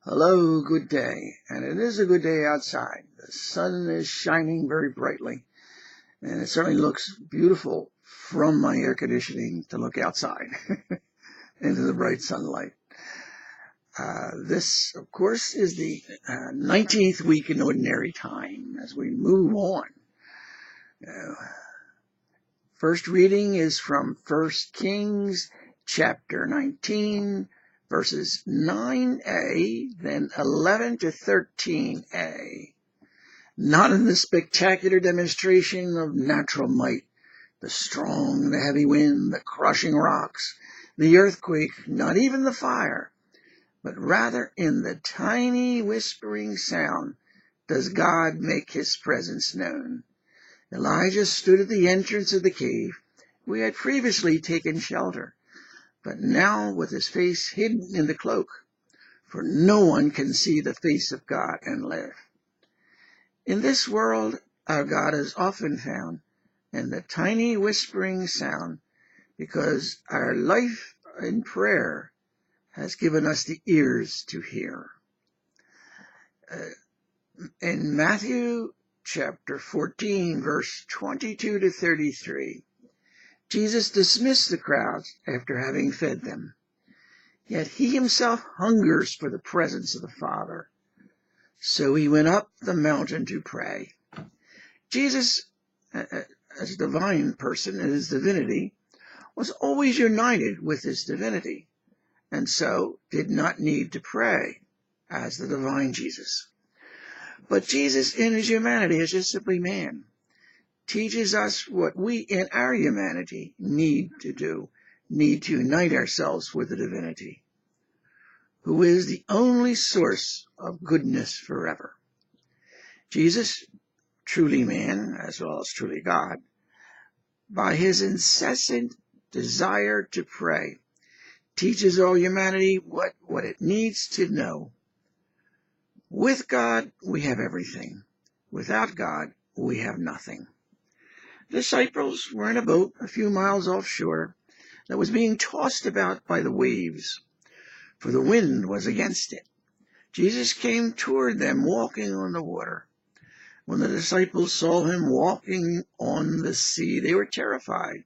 Hello, good day. And it is a good day outside. The sun is shining very brightly, and it certainly looks beautiful from my air conditioning to look outside into the bright sunlight. This, of course, is the 19th week in Ordinary Time as we move on. First reading is from 1 Kings chapter 19, verses 9a, then 11 to 13a. Not in the spectacular demonstration of natural might, the strong, the heavy wind, the crushing rocks, the earthquake, not even the fire, but rather in the tiny whispering sound does God make his presence known. Elijah stood at the entrance of the cave. We had previously taken shelter, but now with his face hidden in the cloak, for no one can see the face of God and live. In this world, our God is often found in the tiny whispering sound, because our life in prayer has given us the ears to hear. In Matthew chapter 14, verse 22 to 33, Jesus dismissed the crowds after having fed them. Yet he himself hungers for the presence of the Father. So he went up the mountain to pray. Jesus, as a divine person in his divinity, was always united with his divinity, and so did not need to pray as the divine Jesus. But Jesus in his humanity as just simply man teaches us what we in our humanity need to do, need to unite ourselves with the divinity, who is the only source of goodness forever. Jesus, truly man as well as truly God, by his incessant desire to pray, teaches all humanity what it needs to know. With God, we have everything. Without God, we have nothing. The disciples were in a boat a few miles offshore that was being tossed about by the waves, for the wind was against it. Jesus came toward them walking on the water. When the disciples saw him walking on the sea, they were terrified.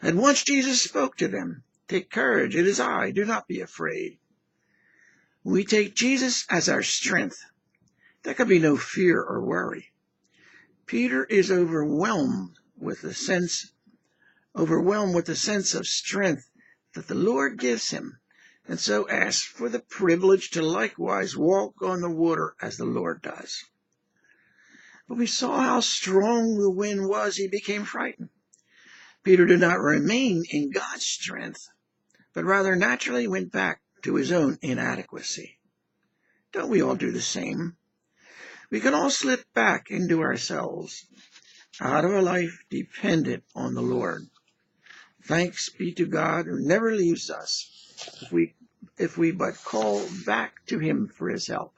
At once Jesus spoke to them. "Take courage, it is I, do not be afraid." We take Jesus as our strength. There can be no fear or worry. Peter is overwhelmed with the sense of strength that the Lord gives him, and so asks for the privilege to likewise walk on the water as the Lord does. When we saw how strong the wind was, he became frightened. Peter did not remain in God's strength, but rather naturally went back to his own inadequacy. Don't we all do the same? We can all slip back into ourselves, out of a life dependent on the Lord. Thanks be to God who never leaves us if we but call back to him for his help.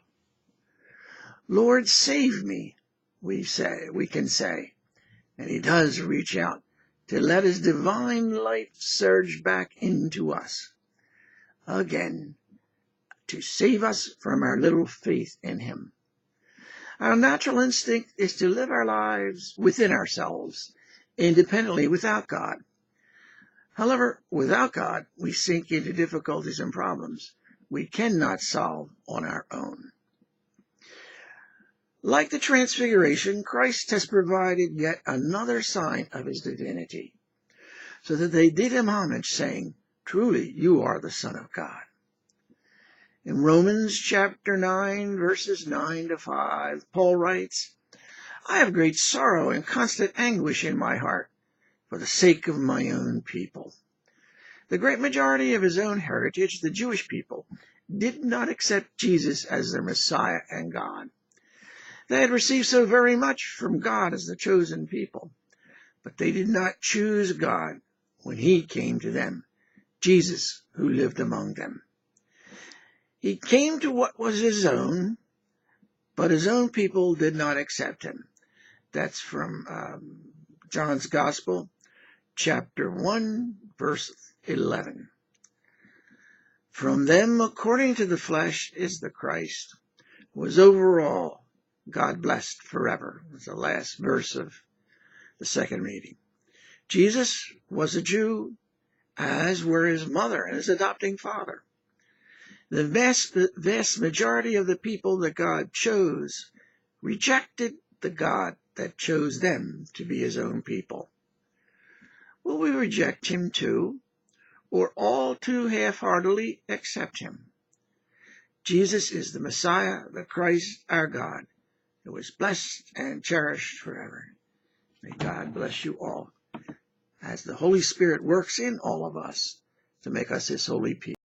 Lord, save me, we can say, and he does reach out to let his divine life surge back into us again, to save us from our little faith in him. Our natural instinct is to live our lives within ourselves, independently, without God. However, without God, we sink into difficulties and problems we cannot solve on our own. Like the Transfiguration, Christ has provided yet another sign of his divinity, so that they did him homage, saying, "Truly, you are the Son of God." In Romans chapter 9, verses 9 to 5, Paul writes, "I have great sorrow and constant anguish in my heart for the sake of my own people." The great majority of his own heritage, the Jewish people, did not accept Jesus as their Messiah and God. They had received so very much from God as the chosen people, but they did not choose God when he came to them, Jesus who lived among them. He came to what was his own, but his own people did not accept him. That's from John's Gospel, chapter 1, verse 11. From them, according to the flesh, is the Christ, who is over all, God blessed forever. Was the last verse of the second reading. Jesus was a Jew, as were his mother and his adopting father. The vast majority of the people that God chose rejected the God that chose them to be his own people. Will we reject him too, or all too half-heartedly accept him? Jesus is the Messiah, the Christ, our God, who is blessed and cherished forever. May God bless you all, as the Holy Spirit works in all of us to make us his holy people.